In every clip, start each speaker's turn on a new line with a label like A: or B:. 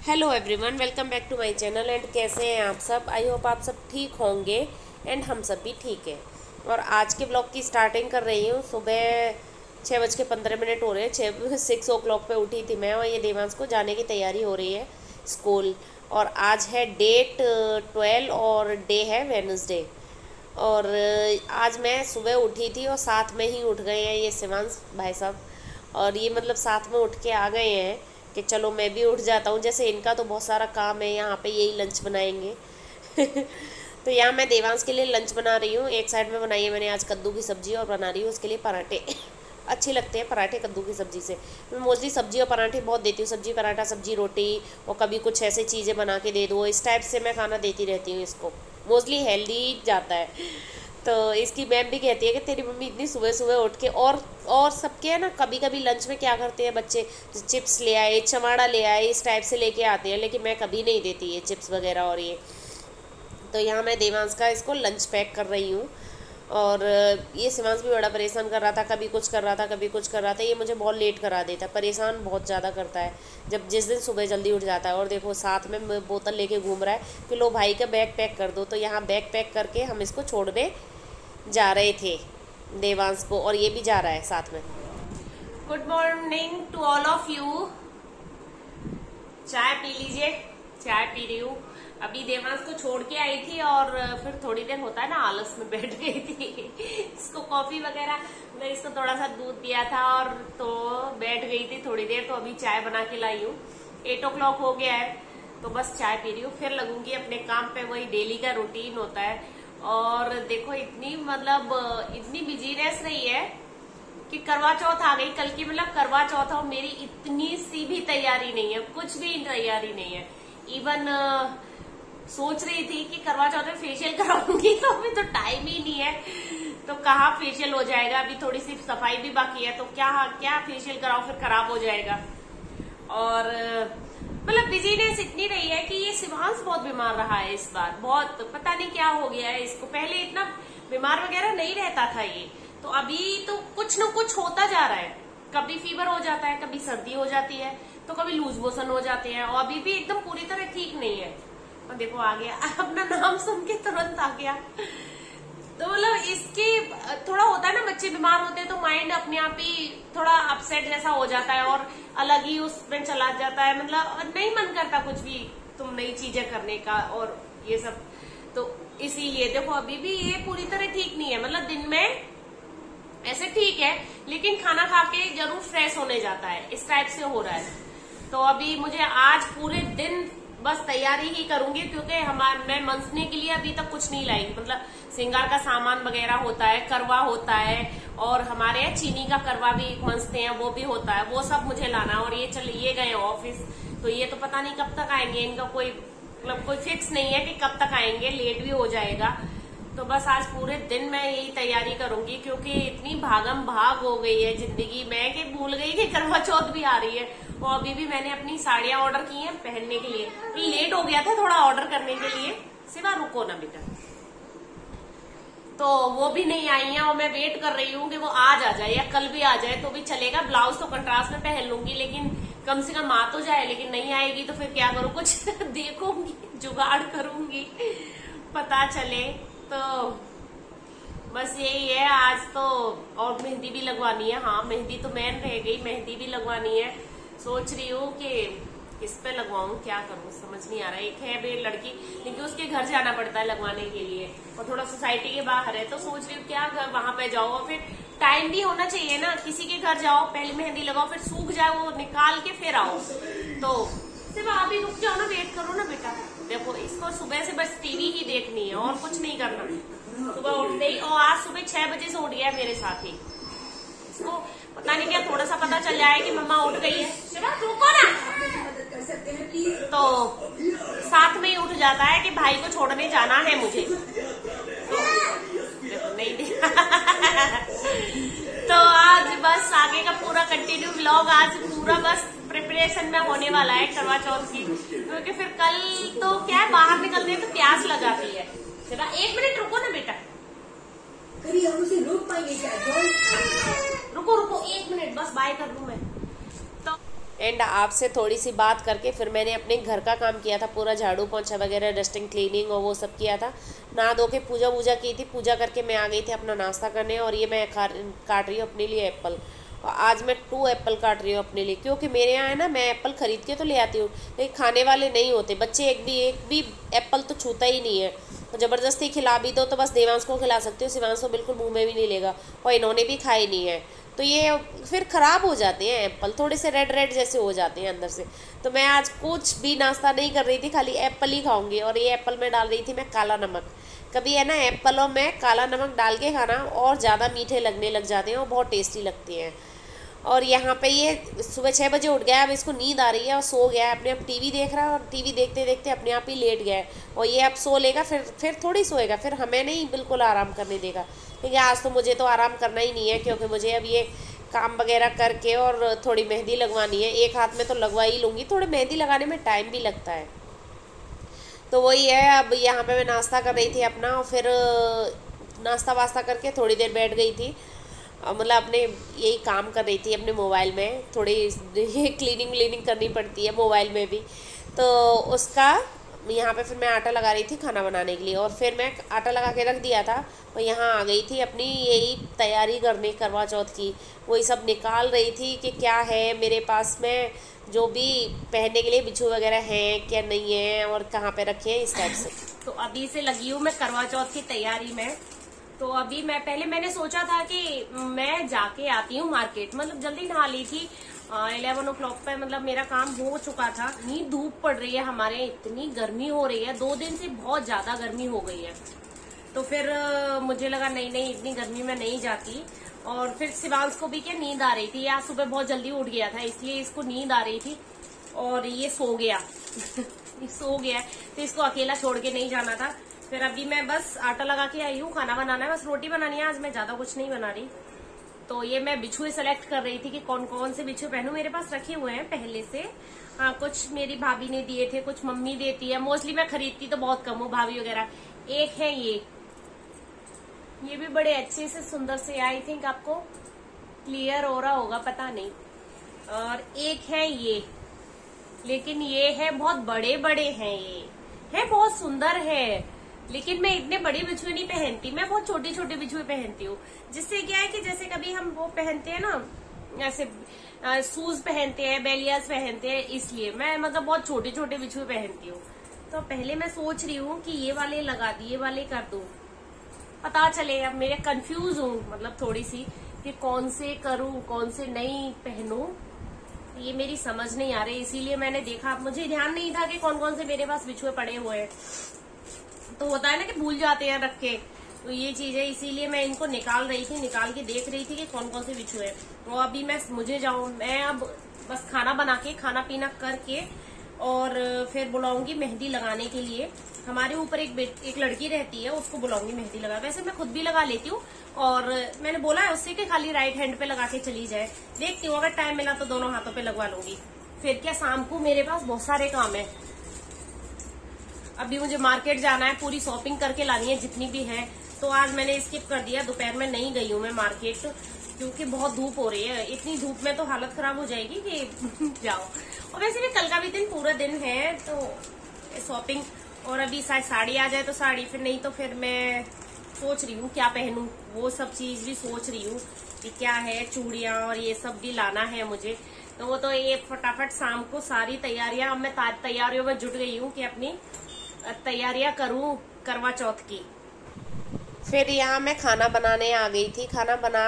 A: Hello everyone, welcome back to my channel. And कैसे हैं आप सब? आई होप आप सब ठीक होंगे एंड हम सब भी ठीक है। और आज के ब्लॉग की स्टार्टिंग कर रही हूँ। सुबह 6:15 हो रहे हैं। 6 o'clock पे उठी थी मैं, और ये देवांश को जाने की तैयारी हो रही है स्कूल। और आज है डेट 12 और डे है वेडनेसडे। और आज मैं सुबह उठी थी और साथ में ही उठ गए हैं ये शिवांश भाई साहब। और ये मतलब साथ में उठ के आ गए हैं कि चलो मैं भी उठ जाता हूँ। जैसे इनका तो बहुत सारा काम है, यहाँ पे यही लंच बनाएंगे। तो यहाँ मैं देवांश के लिए लंच बना रही हूँ। एक साइड में बनाई है मैंने आज कद्दू की सब्जी, और बना रही हूँ उसके लिए पराठे। अच्छे लगते हैं पराठे कद्दू की सब्जी से। मैं मोस्टली सब्जी और पराठे बहुत देती हूँ, सब्जी पराठा, सब्जी रोटी, और कभी कुछ ऐसे चीज़ें बना के दे दो। इस टाइप से मैं खाना देती रहती हूँ इसको। मोस्टली हेल्दी जाता है। तो इसकी मैम भी कहती है कि तेरी मम्मी इतनी सुबह सुबह उठ के, और सबके है ना, कभी कभी लंच में क्या करते हैं बच्चे, चिप्स ले आए, चमाड़ा ले आए, इस टाइप से लेके आते हैं। लेकिन मैं कभी नहीं देती ये चिप्स वगैरह और ये। तो यहाँ मैं देवांश का इसको लंच पैक कर रही हूँ। और ये शिवांश भी बड़ा परेशान कर रहा था, कभी कुछ कर रहा था, कभी कुछ कर रहा था। ये मुझे बहुत लेट करा देता है, परेशान बहुत ज़्यादा करता है जब जिस दिन सुबह जल्दी उठ जाता है। और देखो साथ में बोतल लेके घूम रहा है कि लो भाई का बैग पैक कर दो। तो यहाँ बैग पैक करके हम इसको छोड़ने जा रहे थे देवांश को, और ये भी जा रहा है साथ में। Good morning to all of you. चाय पी लीजिए। चाय पी रही हूँ। अभी देवांश को छोड़ के आई थी, और फिर थोड़ी देर होता है ना, आलस में बैठ गई थी। इसको कॉफी वगैरह, मैं इसको थोड़ा सा दूध दिया था, और तो बैठ गई थी थोड़ी देर। तो अभी चाय बना के लाई हूँ। 8 o'clock हो गया है, तो बस चाय पी रही हूँ। फिर लगूंगी अपने काम पे। वही डेली का रूटीन होता है। और देखो इतनी इतनी बिजीनेस रही है कि करवा चौथ आ गई कल की। मतलब करवा चौथ और मेरी इतनी सी भी तैयारी नहीं है, कुछ भी तैयारी नहीं है। इवन सोच रही थी कि करवा चौथ में फेशियल कराऊंगी, तो अभी तो टाइम ही नहीं है। तो कहाँ फेशियल हो जाएगा, अभी थोड़ी सी सफाई भी बाकी है। तो क्या फेशियल कराओ, फिर खराब हो जाएगा। और मतलब बिजीनेस इतनी रही है कि ये शिवांश बहुत बीमार रहा है इस बार। बहुत पता नहीं क्या हो गया है इसको। पहले इतना बीमार वगैरह नहीं रहता था ये, तो अभी तो कुछ न कुछ होता जा रहा है। कभी फीवर हो जाता है, कभी सर्दी हो जाती है, तो कभी लूज मोशन हो जाते हैं। और अभी भी एकदम पूरी तरह ठीक नहीं है। और देखो आ गया, अपना नाम सुन के तुरंत आ गया। तो मतलब इसकी थोड़ा होता है ना, बच्चे बीमार होते हैं तो माइंड अपने आप ही थोड़ा अपसेट जैसा हो जाता है, और अलग ही उसमें चला जाता है। मतलब नहीं मन करता कुछ भी तुम नई चीजें करने का और ये सब। तो इसीलिए देखो अभी भी ये पूरी तरह ठीक नहीं है। मतलब दिन में ऐसे ठीक है, लेकिन खाना खा के जरूर फ्रेश होने जाता है, इस टाइप से हो रहा है। तो अभी मुझे आज पूरे दिन बस तैयारी ही करूंगी, क्योंकि मैं मंसने के लिए अभी तक कुछ नहीं लाई। मतलब श्रृंगार का सामान वगैरह होता है, करवा होता है, और हमारे यहाँ चीनी का करवा भी मंसते हैं, वो भी होता है। वो सब मुझे लाना। और ये गए ऑफिस, तो ये तो पता नहीं कब तक आएंगे। इनका कोई फिक्स नहीं है कि कब तक आएंगे, लेट भी हो जाएगा। तो बस आज पूरे दिन मैं यही तैयारी करूंगी, क्योंकि इतनी भागम भाग हो गई है जिंदगी में कि भूल गई कि करवा चौथ भी आ रही है। और अभी भी मैंने अपनी साड़ियां ऑर्डर की हैं पहनने के लिए। लेट हो गया था थोड़ा ऑर्डर करने के लिए। सिवा रुको ना बेटा। तो वो भी नहीं आई है, और मैं वेट कर रही हूँ कि वो आज आ जाए या कल भी आ जाए तो भी चलेगा। ब्लाउज तो कंट्रास्ट में पहन लूंगी, लेकिन कम से कम आ तो जाए। लेकिन नहीं आएगी तो फिर क्या करूँ, कुछ देखूंगी, जुगाड़ करूंगी, पता चले। तो बस यही है आज तो। और मेहंदी भी लगवानी है। हाँ, मेहंदी तो मैन रह गई, मेहंदी भी लगवानी है। सोच रही हूँ कि किस पे लगवाऊं, क्या करूं, समझ नहीं आ रहा है। एक है बे लड़की, लेकिन उसके घर जाना पड़ता है लगवाने के लिए, और थोड़ा सोसाइटी के बाहर है। तो सोच रही हूँ क्या घर वहां पे जाओ, और फिर टाइम भी होना चाहिए ना। किसी के घर जाओ, पहले मेहंदी लगाओ, फिर सूख जाए, वो निकाल के फिर आओ। तो सिर्फ आप ही रुक जाओ ना, वेट करो ना बेटा। देखो इसको सुबह से बस टीवी ही देखनी है और कुछ नहीं करना। सुबह उठते ही, और आज सुबह 6 बजे से उठ गया है मेरे साथ ही। इसको पता नहीं क्या थोड़ा सा पता चल जाए कि मम्मा उठ गई है, रुको ना, तो साथ में ही उठ जाता है कि भाई को छोड़ने जाना है मुझे। तो देखो नहीं देखा। तो आज बस आगे का पूरा कंटिन्यू व्लॉग आज पूरा बस प्रिपरेशन में होने वाला है करवा चौथ की। क्योंकि फिर कल तो क्या है, बाहर निकलने तो प्यास लगाती है। 1 मिनट रुको ना बेटा,
B: हम उसे रोक पाएंगे क्या?
A: रुको 1 मिनट बस, बाय कर लूं मैं। तो एंड आपसे थोड़ी सी बात करके फिर मैंने अपने घर का काम किया था, पूरा झाड़ू पोंछा वगैरह, डस्टिंग क्लीनिंग और वो सब किया था। नहा धो के पूजा वूजा की थी, पूजा करके मैं आ गई थी अपना नाश्ता करने। और ये मैं काट रही हूँ अपने लिए एप्पल। और आज मैं 2 एप्पल काट रही हूँ अपने लिए, क्योंकि मेरे यहाँ है ना, मैं एप्पल ख़रीद के तो ले आती हूँ लेकिन खाने वाले नहीं होते बच्चे। एक भी एप्पल तो छूता ही नहीं है। तो ज़बरदस्ती खिला भी दो तो बस देवांश को खिला सकती हूँ, शिवांश को बिल्कुल मुँह में भी नहीं लेगा और इन्होंने भी खाए नहीं है। तो ये फिर ख़राब हो जाते हैं एप्पल, थोड़े से रेड रेड जैसे हो जाते हैं अंदर से। तो मैं आज कुछ भी नाश्ता नहीं कर रही थी, खाली एप्पल ही खाऊंगी। और ये एप्पल में डाल रही थी मैं काला नमक। कभी है ना एप्पलों में काला नमक डाल के खाना और ज़्यादा मीठे लगने लग जाते हैं और बहुत टेस्टी लगते हैं। और यहाँ पे ये सुबह 6 बजे उठ गया, अब इसको नींद आ रही है और सो गया है। अपने आप टीवी देख रहा है और टीवी देखते देखते अपने आप ही लेट गया है। और ये अब सो लेगा, फिर थोड़ी सोएगा, फिर हमें नहीं बिल्कुल आराम करने देगा। क्योंकि आज तो मुझे तो आराम करना ही नहीं है, क्योंकि मुझे अब ये काम वगैरह करके और थोड़ी मेहंदी लगवानी है। एक हाथ में तो लगवा ही लूँगी, थोड़ी मेहंदी लगाने में टाइम भी लगता है। तो वही है, अब यहाँ पे मैं नाश्ता कर रही थी अपना, और फिर नाश्ता वास्ता करके थोड़ी देर बैठ गई थी। मतलब अपने यही काम कर रही थी अपने मोबाइल में, थोड़ी ये क्लीनिंग करनी पड़ती है मोबाइल में भी। तो उसका यहाँ पे फिर मैं आटा लगा रही थी खाना बनाने के लिए, और फिर मैं आटा लगा के रख दिया था और यहाँ आ गई थी अपनी यही तैयारी करने करवा चौथ की। वही सब निकाल रही थी कि क्या है मेरे पास में, जो भी पहनने के लिए बिच्छू वगैरह हैं क्या नहीं है और कहाँ पे रखे हैं, इस टाइप से। तो अभी से लगी हूँ मैं करवा चौथ की तैयारी में। तो अभी मैंने सोचा था कि मैं जाके आती हूँ मार्केट, मतलब जल्दी नहा ली थी 11 o'clock पे, मतलब मेरा काम हो चुका था। इतनी धूप पड़ रही है हमारे यहाँ, इतनी गर्मी हो रही है, 2 दिन से बहुत ज्यादा गर्मी हो गई है। तो फिर मुझे लगा नहीं इतनी गर्मी में नहीं जाती। और फिर शिवांश को भी क्या नींद आ रही थी, आज सुबह बहुत जल्दी उठ गया था इसलिए इसको नींद आ रही थी और ये सो गया सो गया, तो इसको अकेला छोड़ के नहीं जाना था। फिर अभी मैं बस आटा लगा के आई हूँ, खाना बनाना है, बस रोटी बनानी है आज, मैं ज्यादा कुछ नहीं बना रही। तो ये मैं बिछुए सेलेक्ट कर रही थी कि कौन कौन से बिछुए पहनूं। मेरे पास रखे हुए हैं पहले से, हाँ कुछ मेरी भाभी ने दिए थे, कुछ मम्मी देती है। मोस्टली मैं खरीदती तो बहुत कम हूँ भाभी वगैरह। एक है ये भी बड़े अच्छे से सुंदर से, आई थिंक आपको क्लियर हो रहा होगा पता नहीं। और एक है ये, लेकिन ये है बहुत बड़े बड़े हैं, ये है बहुत सुंदर है, लेकिन मैं इतने बड़े बिछुए नहीं पहनती, मैं बहुत छोटे छोटे बिछुए पहनती हूँ। जिससे क्या है कि जैसे कभी हम वो पहनते हैं ना, ऐसे शूज पहनते हैं, बेलियास पहनते हैं, इसलिए मैं मतलब बहुत छोटे छोटे बिछुए पहनती हूँ। तो पहले मैं सोच रही हूँ कि ये वाले लगा दी, ये वाले कर दूं, पता चले। अब मेरे कंफ्यूज हूँ मतलब थोड़ी सी कि कौन से करूं कौन से नहीं पहनूं, ये मेरी समझ नहीं आ रही। इसीलिए मैंने देखा, मुझे ध्यान नहीं था कि कौन कौन से मेरे पास बिछुए पड़े हुए हैं। तो होता है ना कि भूल जाते हैं रख के, तो ये चीज है, इसीलिए मैं इनको निकाल रही थी, निकाल के देख रही थी कि कौन कौन से बिछुए हैं। तो अभी मैं अब बस खाना बना के, खाना पीना करके और फिर बुलाऊंगी मेहंदी लगाने के लिए। हमारे ऊपर एक लड़की रहती है, उसको बुलाऊंगी मेहंदी लगा। वैसे मैं खुद भी लगा लेती हूँ, और मैंने बोला है उससे कि खाली राइट हैंड पे लगा के चली जाए। देखती हूँ अगर टाइम मिला तो दोनों हाथों पे लगवा लूंगी। फिर क्या, शाम को मेरे पास बहुत सारे काम है। अभी मुझे मार्केट जाना है, पूरी शॉपिंग करके लानी है जितनी भी है। तो आज मैंने स्किप कर दिया, दोपहर में नहीं गई हूँ मैं मार्केट, क्योंकि बहुत धूप हो रही है। इतनी धूप में तो हालत खराब हो जाएगी कि जाओ। और वैसे भी कल का भी दिन पूरा दिन है, तो शॉपिंग। और अभी शायद साड़ी आ जाए तो साड़ी, फिर नहीं तो फिर मैं सोच रही हूँ क्या पहनूं, वो सब चीज भी सोच रही हूँ कि क्या है, चूड़ियां और ये सब भी लाना है मुझे। तो वो तो ये फटाफट शाम को सारी तैयारियां, अब मैं तैयारियों में जुट गई हूँ कि अपनी तैयारियां करूं करवा चौथ की। फिर यहाँ मैं खाना बनाने आ गई थी। खाना बना,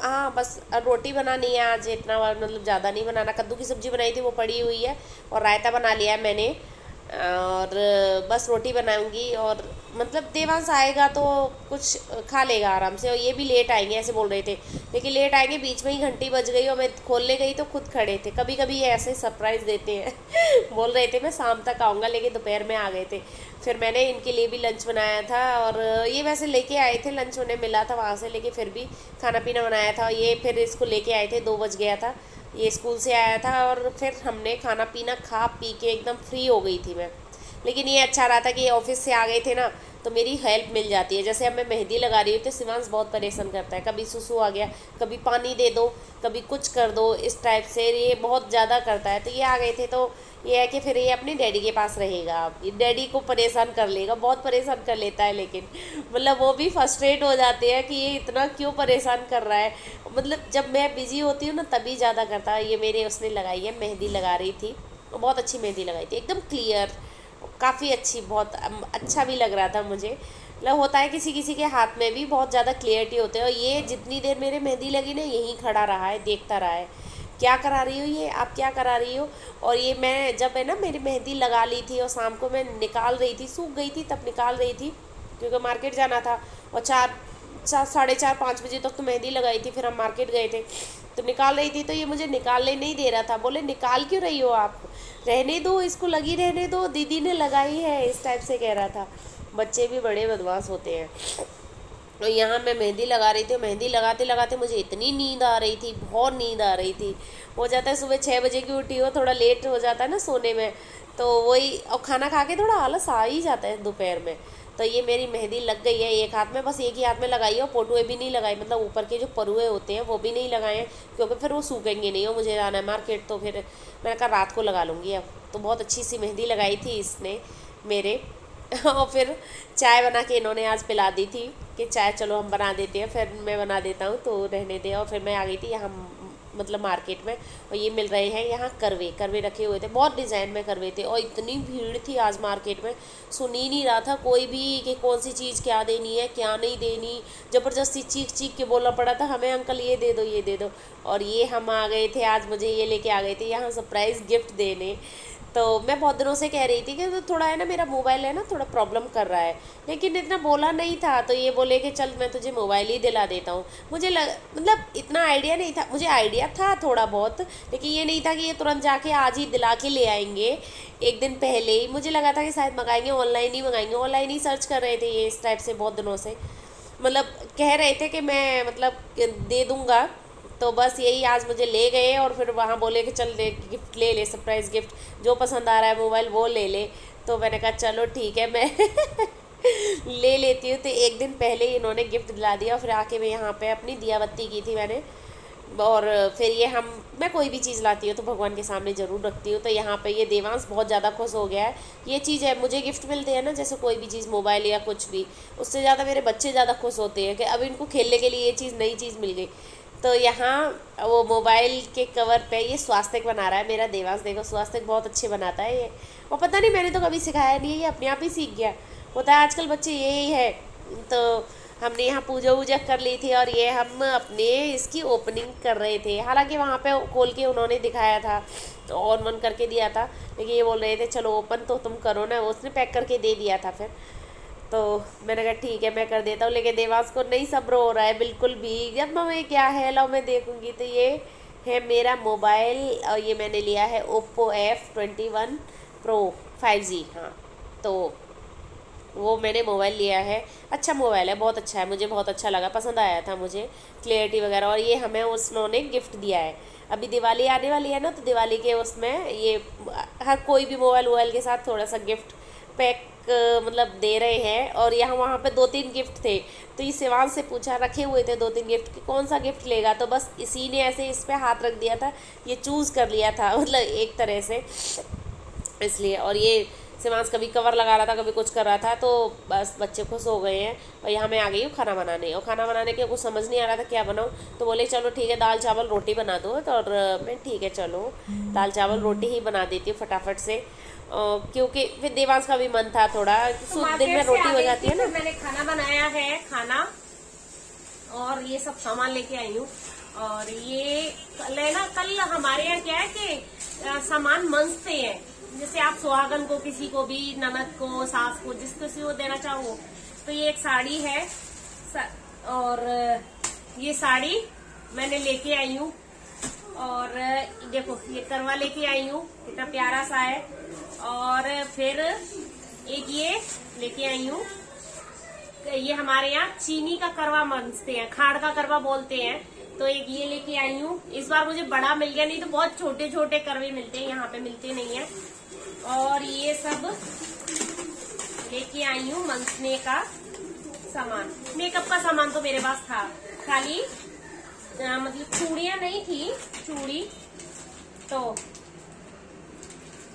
A: हाँ बस रोटी बनानी है आज, इतना मतलब ज़्यादा नहीं बनाना। कद्दू की सब्जी बनाई थी वो पड़ी हुई है, और रायता बना लिया है मैंने, और बस रोटी बनाऊंगी। और मतलब देवांश आएगा तो कुछ खा लेगा आराम से, और ये भी लेट आएंगे ऐसे बोल रहे थे, लेकिन लेट आएंगे। बीच में ही घंटी बज गई और मैं खोलने गई तो खुद खड़े थे। कभी कभी ये ऐसे सरप्राइज़ देते हैं बोल रहे थे मैं शाम तक आऊँगा, लेकिन दोपहर में आ गए थे। फिर मैंने इनके लिए भी लंच बनाया था, और ये वैसे लेके आए थे, लंच उन्हें मिला था वहाँ से, लेकिन फिर भी खाना पीना बनाया था। ये फिर इसको लेके आए थे, 2 बज गया था, ये स्कूल से आया था, और फिर हमने खाना पीना खा पी के एकदम फ्री हो गई थी मैं। लेकिन ये अच्छा रहा था कि ऑफिस से आ गए थे ना, तो मेरी हेल्प मिल जाती है। जैसे अब मैं मेहंदी लगा रही हूँ तो शिवांश बहुत परेशान करता है, कभी सुसु आ गया, कभी पानी दे दो, कभी कुछ कर दो, इस टाइप से ये बहुत ज़्यादा करता है। तो ये आ गए थे तो ये है कि फिर ये अपने डैडी के पास रहेगा, अब डैडी को परेशान कर लेगा, बहुत परेशान कर लेता है। लेकिन मतलब वो भी फ्रस्ट्रेट हो जाते हैं कि ये इतना क्यों परेशान कर रहा है। मतलब जब मैं बिज़ी होती हूँ ना तभी ज़्यादा करता है। ये मेरे उसने लगाई है, मेहंदी लगा रही थी, बहुत अच्छी मेहंदी लगाई थी, एकदम क्लियर, काफ़ी अच्छी, बहुत अच्छा भी लग रहा था मुझे। मतलब होता है किसी किसी के हाथ में भी बहुत ज़्यादा क्लियरिटी होते हैं। और ये जितनी देर मेरे मेहंदी लगी ना यहीं खड़ा रहा है, देखता रहा है क्या करा रही हो, ये आप क्या करा रही हो। और ये मैं जब है ना मेरी मेहंदी लगा ली थी और शाम को मैं निकाल रही थी, सूख गई थी तब निकाल रही थी क्योंकि मार्केट जाना था। और 4:30-5 बजे तक तो मेहंदी लगाई थी, फिर हम मार्केट गए थे तो निकाल रही थी। तो ये मुझे निकालने नहीं दे रहा था, बोले निकाल क्यों रही हो आप, रहने दो इसको, लगी रहने दो, दीदी ने लगाई है, इस टाइप से कह रहा था। बच्चे भी बड़े बदमाश होते हैं। तो यहाँ मैं मेहंदी लगा रही थी, मेहंदी लगाते लगाते मुझे इतनी नींद आ रही थी, बहुत नींद आ रही थी। हो जाता है सुबह 6 बजे की उठी हो, थोड़ा लेट हो जाता है ना सोने में, तो वही, और खाना खा के थोड़ा आलस आ ही जाता है दोपहर में। तो ये मेरी मेहंदी लग गई है एक हाथ में, बस एक ही हाथ में लगाई है, और पोटुए भी नहीं लगाई, मतलब ऊपर के जो परुए होते हैं वो भी नहीं लगाए हैं क्योंकि फिर वो सूखेंगे नहीं, और मुझे जाना है मार्केट, तो फिर मैंने कहा रात को लगा लूँगी अब। तो बहुत अच्छी सी मेहंदी लगाई थी इसने मेरे। और फिर चाय बना के इन्होंने आज पिला दी थी कि चाय चलो हम बना देते हैं, फिर मैं बना देता हूँ तो रहने दे। और फिर मैं आ गई थी यहाँ मतलब मार्केट में, और ये मिल रहे हैं यहाँ करवे रखे हुए थे, बहुत डिज़ाइन में करवे थे। और इतनी भीड़ थी आज मार्केट में, सुन ही नहीं रहा था कोई भी कि कौन सी चीज़ क्या देनी है क्या नहीं देनी। ज़बरदस्ती चीख चीख के बोलना पड़ा था हमें, अंकल ये दे दो ये दे दो। और ये हम आ गए थे आज, मुझे ये लेके आ गए थे यहाँ सरप्राइज़ गिफ्ट देने। तो मैं बहुत दिनों से कह रही थी कि थोड़ा है ना मेरा मोबाइल है ना थोड़ा प्रॉब्लम कर रहा है, लेकिन इतना बोला नहीं था। तो ये बोले कि चल मैं तुझे मोबाइल ही दिला देता हूँ। मुझे मतलब इतना आइडिया नहीं था, मुझे आइडिया था थोड़ा बहुत, लेकिन ये नहीं था कि ये तुरंत जाके आज ही दिला के ले आएंगे। एक दिन पहले ही मुझे लगा था कि शायद मंगाएंगे, ऑनलाइन ही मंगाएंगे, ऑनलाइन ही सर्च कर रहे थे ये इस टाइप से बहुत दिनों से, मतलब कह रहे थे कि मैं मतलब दे दूँगा। तो बस यही आज मुझे ले गए और फिर वहाँ बोले कि चल ले गिफ्ट ले ले, सरप्राइज़ गिफ्ट, जो पसंद आ रहा है मोबाइल वो ले ले। तो मैंने कहा चलो ठीक है मैं ले लेती हूँ। तो एक दिन पहले ही इन्होंने गिफ्ट दिला दिया, और फिर आके मैं यहाँ पे अपनी दिया बत्ती की थी मैंने। और फिर ये मैं कोई भी चीज़ लाती हूँ तो भगवान के सामने ज़रूर रखती हूँ। तो यहाँ पे ये देवांश बहुत ज़्यादा खुश हो गया है। ये चीज़ है, मुझे गिफ्ट मिलते हैं ना जैसे कोई भी चीज़, मोबाइल या कुछ भी, उससे ज़्यादा मेरे बच्चे ज़्यादा खुश होते हैं कि अब इनको खेलने के लिए ये चीज़, नई चीज़ मिल गई। तो यहाँ वो मोबाइल के कवर पे ये स्वास्तिक बना रहा है मेरा देवांश, देखो स्वास्तिक बहुत अच्छे बनाता है ये। और पता नहीं मैंने तो कभी सिखाया नहीं है, ये अपने आप ही सीख गया। होता है आजकल बच्चे यही है। तो हमने यहाँ पूजा वूजा कर ली थी और ये हम अपने इसकी ओपनिंग कर रहे थे। हालांकि वहाँ पे खोल के उन्होंने दिखाया था, ऑन वन करके दिया था, लेकिन ये बोल रहे थे चलो ओपन तो तुम करो ना, उसने पैक करके दे दिया था। फिर तो मैंने कहा ठीक है मैं कर देता हूँ, लेकिन देवांश को नहीं सब्र हो रहा है बिल्कुल भी। जब मैं क्या है लो मैं देखूँगी। तो ये है मेरा मोबाइल, और ये मैंने लिया है Oppo F21 Pro 5G। हाँ, तो वो मैंने मोबाइल लिया है, अच्छा मोबाइल है, बहुत अच्छा है, मुझे बहुत अच्छा लगा, पसंद आया था मुझे, क्लियरिटी वगैरह। और ये हमें उन्होंने गिफ्ट दिया है। अभी दिवाली आने वाली है ना, तो दिवाली के उसमें ये हर कोई भी मोबाइल के साथ थोड़ा सा गिफ्ट पैक मतलब दे रहे हैं। और यहाँ वहाँ पे 2-3 गिफ्ट थे, तो ये शिवांश से पूछा, रखे हुए थे 2-3 गिफ्ट कि कौन सा गिफ्ट लेगा, तो बस इसी ने ऐसे इस पर हाथ रख दिया था, ये चूज़ कर लिया था मतलब एक तरह से, इसलिए। और ये शिवांश कभी कवर लगा रहा था, कभी कुछ कर रहा था, तो बस बच्चे खुश हो गए हैं। और यहाँ मैं आ गई हूँ खाना बनाने, और खाना बनाने के कुछ समझ नहीं आ रहा था क्या बनाऊँ। तो बोले चलो ठीक है दाल चावल रोटी बना दो, तो और मैं ठीक है चलो दाल चावल रोटी ही बना देती हूँ फटाफट से, क्योंकि फिर देवांश का भी मन था थोड़ा, तो दिन में रोटी हो जाती है ना। मैंने खाना बनाया है खाना, और ये सब सामान लेके आई हूँ। और ये लेना कल हमारे यहाँ क्या है कि सामान मंजते हैं, जैसे आप सुहागन को, किसी को भी, ननद को, सास को, जिस किसी को देना चाहो। तो ये एक साड़ी है, और ये साड़ी मैंने लेके आई हूँ। और देखो ये करवा लेके आई हूँ, कितना प्यारा सा है। और फिर एक ये लेके आई हूँ, ये हमारे यहाँ चीनी का करवा मनते हैं, खाड़ का करवा बोलते हैं। तो एक ये लेके आई हूँ। इस बार मुझे बड़ा मिल गया, नहीं तो बहुत छोटे छोटे करवे मिलते हैं, यहाँ पे मिलते नहीं है। और ये सब लेके आई हूँ मंसने का सामान। मेकअप का सामान तो मेरे पास था, खाली मतलब चूड़ियां नहीं थी, चूड़ी तो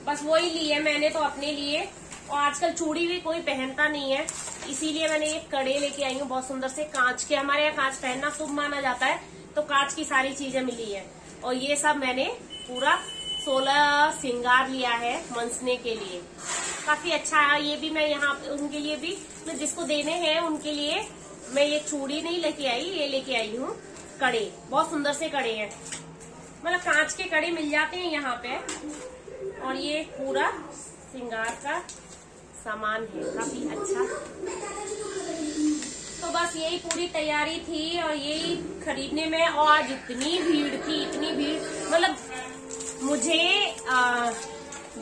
A: बस वही ली है मैंने तो अपने लिए। और आजकल चूड़ी भी कोई पहनता नहीं है, इसीलिए मैंने ये कड़े लेके आई हूँ बहुत सुंदर से कांच के। हमारे यहाँ कांच पहनना शुभ माना जाता है, तो कांच की सारी चीजें मिली है। और ये सब मैंने पूरा 16 श्रृंगार लिया है मंसने के लिए, काफी अच्छा है। ये भी मैं यहाँ उनके लिए भी, मैं जिसको देने हैं उनके लिए मैं ये चूड़ी नहीं लेके आई, ये लेके आई हूँ कड़े। बहुत सुंदर से कड़े हैं, मतलब कांच के कड़े मिल जाते हैं यहाँ पे। और ये पूरा श्रृंगार का सामान है, काफी अच्छा। तो बस यही पूरी तैयारी थी और यही खरीदने में। और आज इतनी भीड़ थी, इतनी भीड़, मतलब मुझे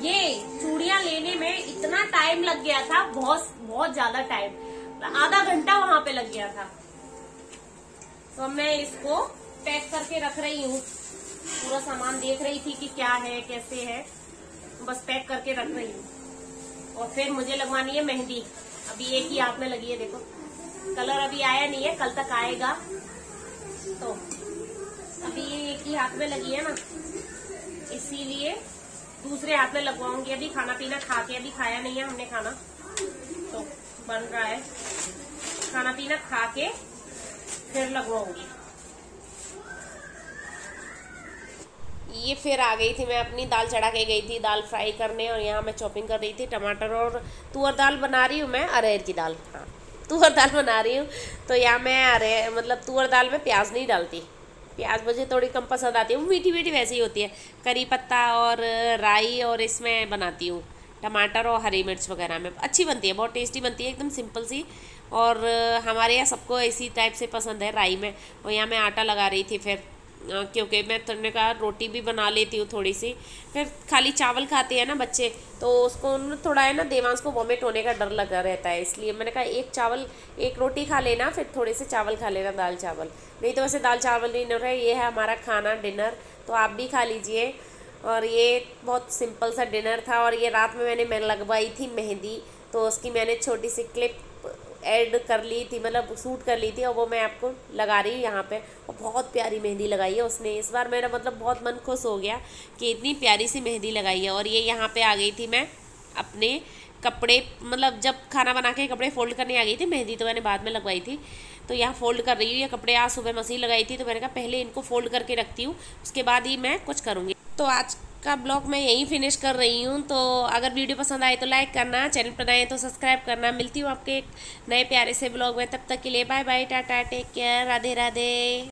A: ये चूड़ियां लेने में इतना टाइम लग गया था, बहुत बहुत ज्यादा टाइम, आधा घंटा वहां पे लग गया था। तो मैं इसको पैक करके रख रही हूँ, पूरा सामान देख रही थी कि क्या है कैसे है, बस पैक करके रख रही हूँ। और फिर मुझे लगवानी है मेहंदी, अभी एक ही हाथ में लगी है, देखो कलर अभी आया नहीं है, कल तक आएगा। तो अभी ये एक ही हाथ में लगी है ना, इसीलिए दूसरे हाथ में लगवाऊंगी। अभी खाना पीना खा के, अभी खाया नहीं है हमने खाना, तो बन रहा है, खाना पीना खा के फिर लगवाऊंगी। ये फिर आ गई थी, मैं अपनी दाल चढ़ा के गई थी दाल फ्राई करने, और यहाँ मैं चॉपिंग कर रही थी टमाटर और तुअर दाल बना रही हूँ मैं, अरहर की दाल, हाँ तुअर दाल बना रही हूँ। तो यहाँ मैं मतलब तुअर दाल में प्याज नहीं डालती, प्याज मुझे थोड़ी कम पसंद आती है, वो मीठी मीठी वैसे ही होती है। करी पत्ता और राई और इसमें बनाती हूँ, टमाटर और हरी मिर्च वगैरह में अच्छी बनती है, बहुत टेस्टी बनती है, एकदम सिंपल सी। और हमारे यहाँ सबको इसी टाइप से पसंद है, राई में। और यहाँ मैं आटा लगा रही थी फिर, क्योंकि मैं तुमने कहा रोटी भी बना लेती हूँ थोड़ी सी, फिर खाली चावल खाते हैं ना बच्चे, तो उसको थोड़ा है ना, देवांश को वॉमिट होने का डर लगा रहता है, इसलिए मैंने कहा एक रोटी खा लेना, फिर थोड़े से चावल खा लेना, दाल चावल। नहीं तो वैसे दाल चावल नहीं रहे, ये है हमारा खाना डिनर, तो आप भी खा लीजिए। और ये बहुत सिंपल सा डिनर था। और ये रात में मैंने लगवाई थी मेहंदी, तो उसकी मैंने छोटी सी क्लिप ऐड कर ली थी, मतलब शूट कर ली थी, और वो मैं आपको लगा रही हूँ यहाँ पे। और बहुत प्यारी मेहंदी लगाई है उसने इस बार, मेरा मतलब बहुत मन खुश हो गया कि इतनी प्यारी सी मेहंदी लगाई है। और ये यहाँ पे आ गई थी मैं अपने कपड़े, मतलब जब खाना बना के कपड़े फोल्ड करने आ गई थी, मेहंदी तो मैंने बाद में लगवाई थी। तो यहाँ फोल्ड कर रही हूँ, ये कपड़े आज सुबह मशीन लगाई थी, तो मैंने कहा पहले इनको फोल्ड करके रखती हूँ, उसके बाद ही मैं कुछ करूँगी। तो आज का ब्लॉग मैं यहीं फिनिश कर रही हूँ। तो अगर वीडियो पसंद आए तो लाइक करना, चैनल पर नए तो सब्सक्राइब करना। मिलती हूँ आपके एक नए प्यारे से ब्लॉग में, तब तक के लिए bye bye, tata, take care, Radhe Radhe.